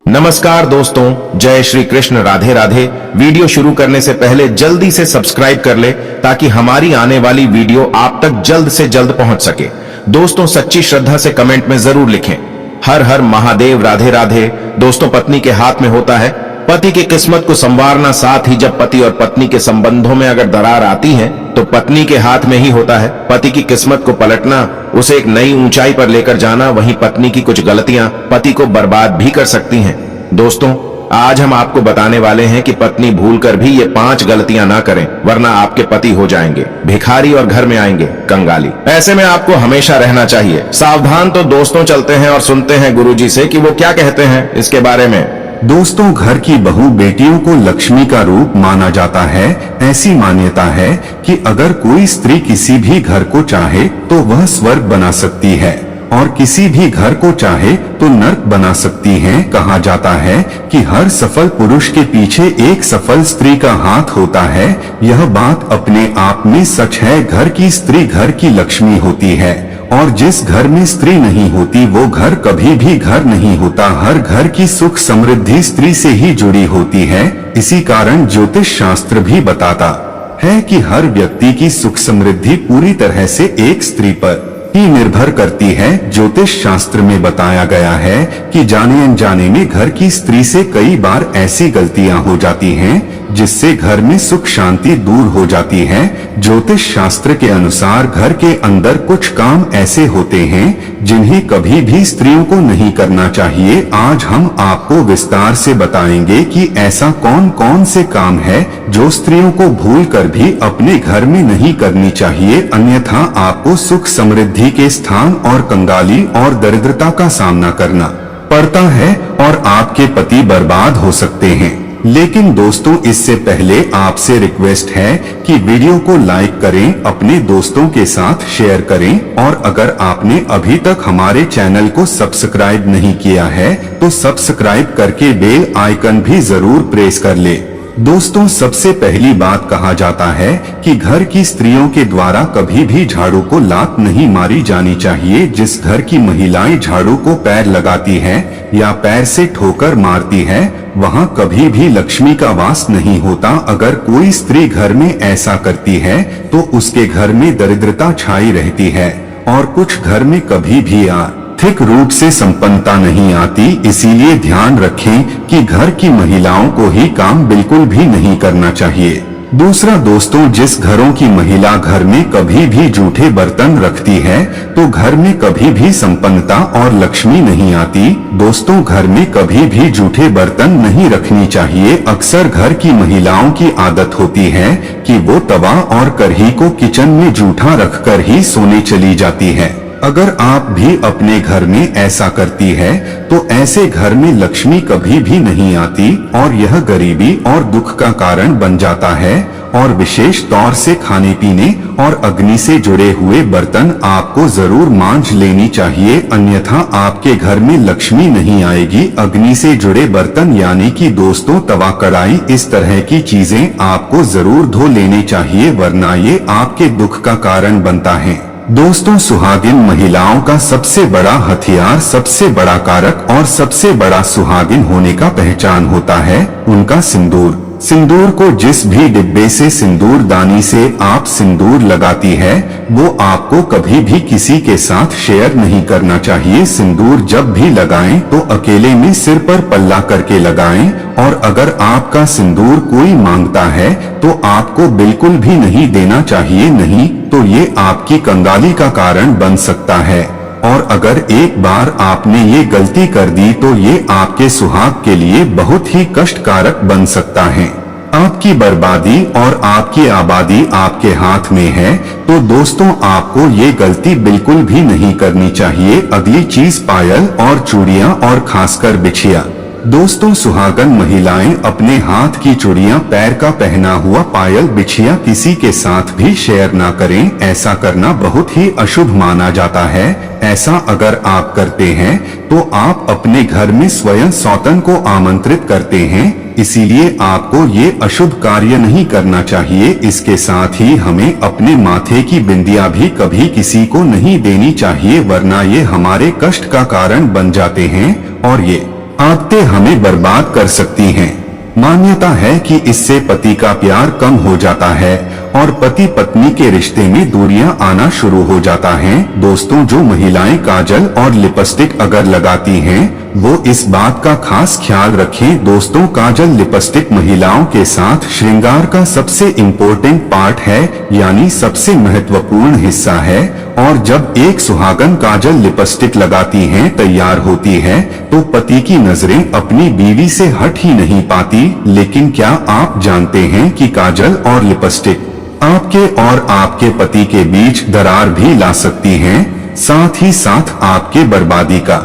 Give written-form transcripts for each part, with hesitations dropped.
नमस्कार दोस्तों, जय श्री कृष्ण, राधे राधे। वीडियो शुरू करने से पहले जल्दी से सब्सक्राइब कर ले ताकि हमारी आने वाली वीडियो आप तक जल्द से जल्द पहुंच सके। दोस्तों, सच्ची श्रद्धा से कमेंट में जरूर लिखें हर हर महादेव, राधे राधे। दोस्तों, पत्नी के हाथ में होता है पति की किस्मत को संवारना। साथ ही जब पति और पत्नी के संबंधों में अगर दरार आती है तो पत्नी के हाथ में ही होता है पति की किस्मत को पलटना, उसे एक नई ऊंचाई पर लेकर जाना। वहीं पत्नी की कुछ गलतियां पति को बर्बाद भी कर सकती हैं। दोस्तों, आज हम आपको बताने वाले हैं कि पत्नी भूलकर भी ये 5 गलतियां ना करें, वरना आपके पति हो जाएंगे भिखारी और घर में आएंगे कंगाली। ऐसे में आपको हमेशा रहना चाहिए सावधान। तो दोस्तों, चलते हैं और सुनते हैं गुरुजी से कि वो क्या कहते हैं इसके बारे में। दोस्तों, घर की बहू बेटियों को लक्ष्मी का रूप माना जाता है। ऐसी मान्यता है कि अगर कोई स्त्री किसी भी घर को चाहे तो वह स्वर्ग बना सकती है और किसी भी घर को चाहे तो नर्क बना सकती है। कहा जाता है कि हर सफल पुरुष के पीछे एक सफल स्त्री का हाथ होता है। यह बात अपने आप में सच है। घर की स्त्री घर की लक्ष्मी होती है और जिस घर में स्त्री नहीं होती वो घर कभी भी घर नहीं होता। हर घर की सुख समृद्धि स्त्री से ही जुड़ी होती है। इसी कारण ज्योतिष शास्त्र भी बताता है कि हर व्यक्ति की सुख समृद्धि पूरी तरह से एक स्त्री पर ही निर्भर करती है। ज्योतिष शास्त्र में बताया गया है कि जाने अनजाने में घर की स्त्री से कई बार ऐसी गलतियां हो जाती हैं जिससे घर में सुख शांति दूर हो जाती है। ज्योतिष शास्त्र के अनुसार घर के अंदर कुछ काम ऐसे होते हैं जिन्हें कभी भी स्त्रियों को नहीं करना चाहिए। आज हम आपको विस्तार से बताएंगे कि ऐसा कौन कौन से काम है जो स्त्रियों को भूलकर भी अपने घर में नहीं करनी चाहिए, अन्यथा आपको सुख समृद्धि के स्थान और कंगाली और दरिद्रता का सामना करना पड़ता है और आपके पति बर्बाद हो सकते हैं। लेकिन दोस्तों, इससे पहले आपसे रिक्वेस्ट है कि वीडियो को लाइक करें, अपने दोस्तों के साथ शेयर करें और अगर आपने अभी तक हमारे चैनल को सब्सक्राइब नहीं किया है तो सब्सक्राइब करके बेल आइकन भी जरूर प्रेस कर ले। दोस्तों, सबसे पहली बात कहा जाता है कि घर की स्त्रियों के द्वारा कभी भी झाड़ू को लात नहीं मारी जानी चाहिए। जिस घर की महिलाएं झाड़ू को पैर लगाती है या पैर से ठोकर मारती है वहां कभी भी लक्ष्मी का वास नहीं होता। अगर कोई स्त्री घर में ऐसा करती है तो उसके घर में दरिद्रता छाई रहती है और कुछ घर में कभी भी आर्थिक रूप से संपन्नता नहीं आती। इसीलिए ध्यान रखें कि घर की महिलाओं को ही काम बिल्कुल भी नहीं करना चाहिए। दूसरा दोस्तों, जिस घरों की महिला घर में कभी भी जूठे बर्तन रखती है तो घर में कभी भी संपन्नता और लक्ष्मी नहीं आती। दोस्तों, घर में कभी भी जूठे बर्तन नहीं रखनी चाहिए। अक्सर घर की महिलाओं की आदत होती है कि वो तवा और कढ़ी को किचन में जूठा रखकर ही सोने चली जाती है। अगर आप भी अपने घर में ऐसा करती है तो ऐसे घर में लक्ष्मी कभी भी नहीं आती और यह गरीबी और दुख का कारण बन जाता है। और विशेष तौर से खाने पीने और अग्नि से जुड़े हुए बर्तन आपको जरूर मांज लेनी चाहिए, अन्यथा आपके घर में लक्ष्मी नहीं आएगी। अग्नि से जुड़े बर्तन यानी कि दोस्तों तवा, कढ़ाई, इस तरह की चीजें आपको जरूर धो लेनी चाहिए, वरना ये आपके दुख का कारण बनता है। दोस्तों, सुहागिन महिलाओं का सबसे बड़ा हथियार, सबसे बड़ा कारक और सबसे बड़ा सुहागिन होने का पहचान होता है उनका सिंदूर। सिंदूर को जिस भी डिब्बे से सिंदूर दानी से आप सिंदूर लगाती है वो आपको कभी भी किसी के साथ शेयर नहीं करना चाहिए। सिंदूर जब भी लगाएं तो अकेले में सिर पर पल्ला करके लगाएं और अगर आपका सिंदूर कोई मांगता है तो आपको बिल्कुल भी नहीं देना चाहिए, नहीं तो ये आपकी कंगाली का कारण बन सकता है। और अगर एक बार आपने ये गलती कर दी तो ये आपके सुहाग के लिए बहुत ही कष्टकारक बन सकता है। आपकी बर्बादी और आपकी आबादी आपके हाथ में है। तो दोस्तों, आपको ये गलती बिल्कुल भी नहीं करनी चाहिए। अगली चीज पायल और चूड़ियां और खासकर बिछिया। दोस्तों, सुहागन महिलाएं अपने हाथ की चूड़ियां, पैर का पहना हुआ पायल, बिछिया किसी के साथ भी शेयर ना करें। ऐसा करना बहुत ही अशुभ माना जाता है। ऐसा अगर आप करते हैं तो आप अपने घर में स्वयं सौतन को आमंत्रित करते हैं। इसीलिए आपको ये अशुभ कार्य नहीं करना चाहिए। इसके साथ ही हमें अपने माथे की बिंदिया भी कभी किसी को नहीं देनी चाहिए, वरना ये हमारे कष्ट का कारण बन जाते हैं और ये आदतें हमें बर्बाद कर सकती हैं। मान्यता है कि इससे पति का प्यार कम हो जाता है और पति पत्नी के रिश्ते में दूरियां आना शुरू हो जाता है। दोस्तों, जो महिलाएं काजल और लिपस्टिक अगर लगाती हैं, वो इस बात का खास ख्याल रखें। दोस्तों, काजल लिपस्टिक महिलाओं के साथ श्रृंगार का सबसे इम्पोर्टेंट पार्ट है, यानी सबसे महत्वपूर्ण हिस्सा है। और जब एक सुहागन काजल लिपस्टिक लगाती हैं, तैयार होती है, तो पति की नजरें अपनी बीवी से हट ही नहीं पाती। लेकिन क्या आप जानते हैं कि काजल और लिपस्टिक आपके और आपके पति के बीच दरार भी ला सकती हैं, साथ ही साथ आपके बर्बादी का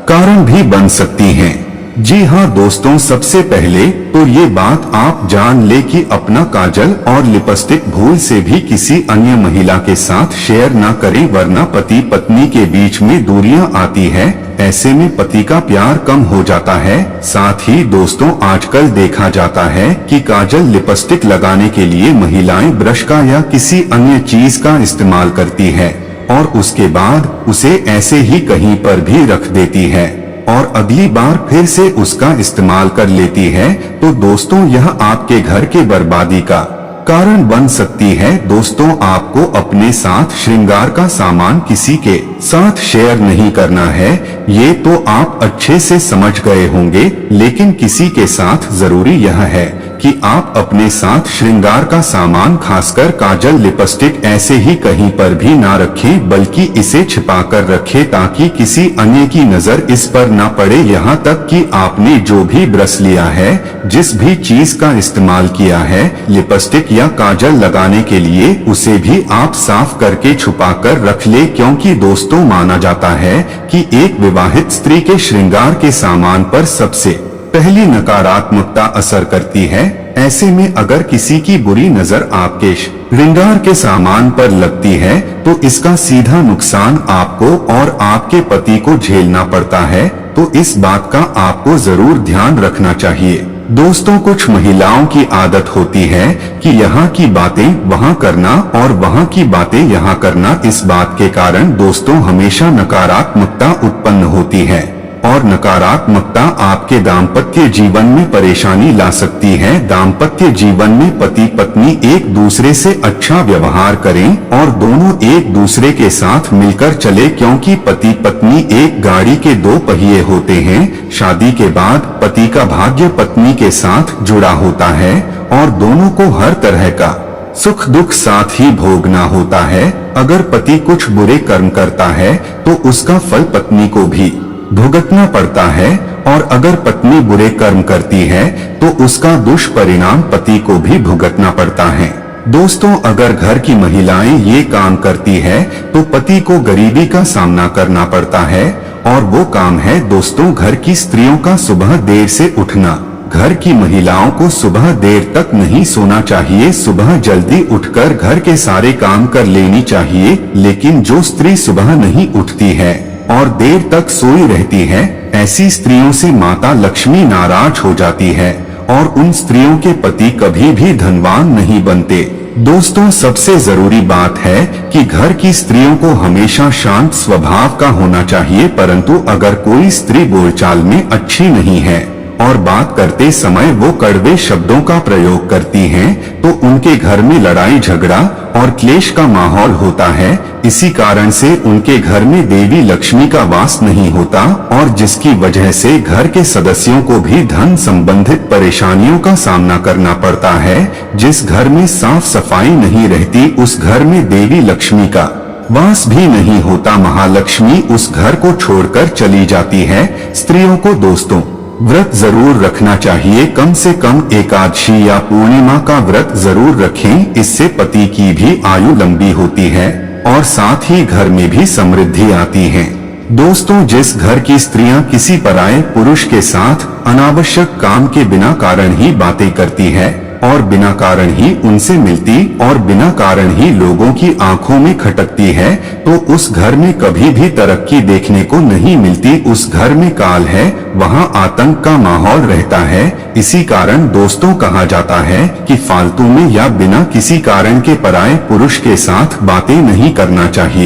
कारण भी बन सकती हैं। जी हाँ दोस्तों, सबसे पहले तो ये बात आप जान ले कि अपना काजल और लिपस्टिक भूल से भी किसी अन्य महिला के साथ शेयर ना करें, वरना पति पत्नी के बीच में दूरियां आती है। ऐसे में पति का प्यार कम हो जाता है। साथ ही दोस्तों, आजकल देखा जाता है कि काजल लिपस्टिक लगाने के लिए महिलाएं ब्रश का या किसी अन्य चीज का इस्तेमाल करती है और उसके बाद उसे ऐसे ही कहीं पर भी रख देती है और अगली बार फिर से उसका इस्तेमाल कर लेती है। तो दोस्तों, यह आपके घर के बर्बादी का कारण बन सकती है। दोस्तों, आपको अपने साथ श्रृंगार का सामान किसी के साथ शेयर नहीं करना है, ये तो आप अच्छे से समझ गए होंगे। लेकिन किसी के साथ जरूरी यह है कि आप अपने साथ श्रृंगार का सामान, खासकर काजल लिपस्टिक, ऐसे ही कहीं पर भी ना रखें, बल्कि इसे छिपा कर रखें ताकि किसी अन्य की नजर इस पर ना पड़े। यहाँ तक कि आपने जो भी ब्रश लिया है, जिस भी चीज का इस्तेमाल किया है लिपस्टिक या काजल लगाने के लिए, उसे भी आप साफ करके छुपा कर रख ले। क्योंकि दोस्तों, माना जाता है कि एक विवाहित स्त्री के श्रृंगार के सामान पर सबसे पहली नकारात्मकता असर करती है। ऐसे में अगर किसी की बुरी नजर आपके श्रृंगार के सामान पर लगती है, तो इसका सीधा नुकसान आपको और आपके पति को झेलना पड़ता है। तो इस बात का आपको जरूर ध्यान रखना चाहिए। दोस्तों, कुछ महिलाओं की आदत होती है कि यहाँ की बातें वहाँ करना और वहाँ की बातें यहाँ करना। इस बात के कारण दोस्तों हमेशा नकारात्मकता उत्पन्न होती है और नकारात्मकता आपके दाम्पत्य जीवन में परेशानी ला सकती है। दाम्पत्य जीवन में पति पत्नी एक दूसरे से अच्छा व्यवहार करें और दोनों एक दूसरे के साथ मिलकर चले, क्योंकि पति पत्नी एक गाड़ी के दो पहिए होते हैं। शादी के बाद पति का भाग्य पत्नी के साथ जुड़ा होता है और दोनों को हर तरह का सुख दुख साथ ही भोगना होता है। अगर पति कुछ बुरे कर्म करता है तो उसका फल पत्नी को भी भुगतना पड़ता है, और अगर पत्नी बुरे कर्म करती है तो उसका दुष्परिणाम पति को भी भुगतना पड़ता है। दोस्तों, अगर घर की महिलाएं ये काम करती है तो पति को गरीबी का सामना करना पड़ता है, और वो काम है दोस्तों घर की स्त्रियों का सुबह देर से उठना। घर की महिलाओं को सुबह देर तक नहीं सोना चाहिए, सुबह जल्दी उठकर घर के सारे काम कर लेनी चाहिए। लेकिन जो स्त्री सुबह नहीं उठती है और देर तक सोई रहती है, ऐसी स्त्रियों से माता लक्ष्मी नाराज हो जाती है और उन स्त्रियों के पति कभी भी धनवान नहीं बनते। दोस्तों, सबसे जरूरी बात है कि घर की स्त्रियों को हमेशा शांत स्वभाव का होना चाहिए, परंतु अगर कोई स्त्री बोलचाल में अच्छी नहीं है और बात करते समय वो कड़वे शब्दों का प्रयोग करती हैं, तो उनके घर में लड़ाई झगड़ा और क्लेश का माहौल होता है। इसी कारण से उनके घर में देवी लक्ष्मी का वास नहीं होता, और जिसकी वजह से घर के सदस्यों को भी धन संबंधित परेशानियों का सामना करना पड़ता है। जिस घर में साफ सफाई नहीं रहती, उस घर में देवी लक्ष्मी का वास भी नहीं होता। महालक्ष्मी उस घर को छोड़कर चली जाती है। स्त्रियों को दोस्तों व्रत जरूर रखना चाहिए, कम से कम एकादशी या पूर्णिमा का व्रत जरूर रखें। इससे पति की भी आयु लंबी होती है और साथ ही घर में भी समृद्धि आती है। दोस्तों, जिस घर की स्त्रियां किसी पराये पुरुष के साथ अनावश्यक काम के बिना कारण ही बातें करती है और बिना कारण ही उनसे मिलती और बिना कारण ही लोगों की आंखों में खटकती है, तो उस घर में कभी भी तरक्की देखने को नहीं मिलती। उस घर में काल है, वहाँ आतंक का माहौल रहता है। इसी कारण दोस्तों कहा जाता है कि फालतू में या बिना किसी कारण के पराये पुरुष के साथ बातें नहीं करना चाहिए।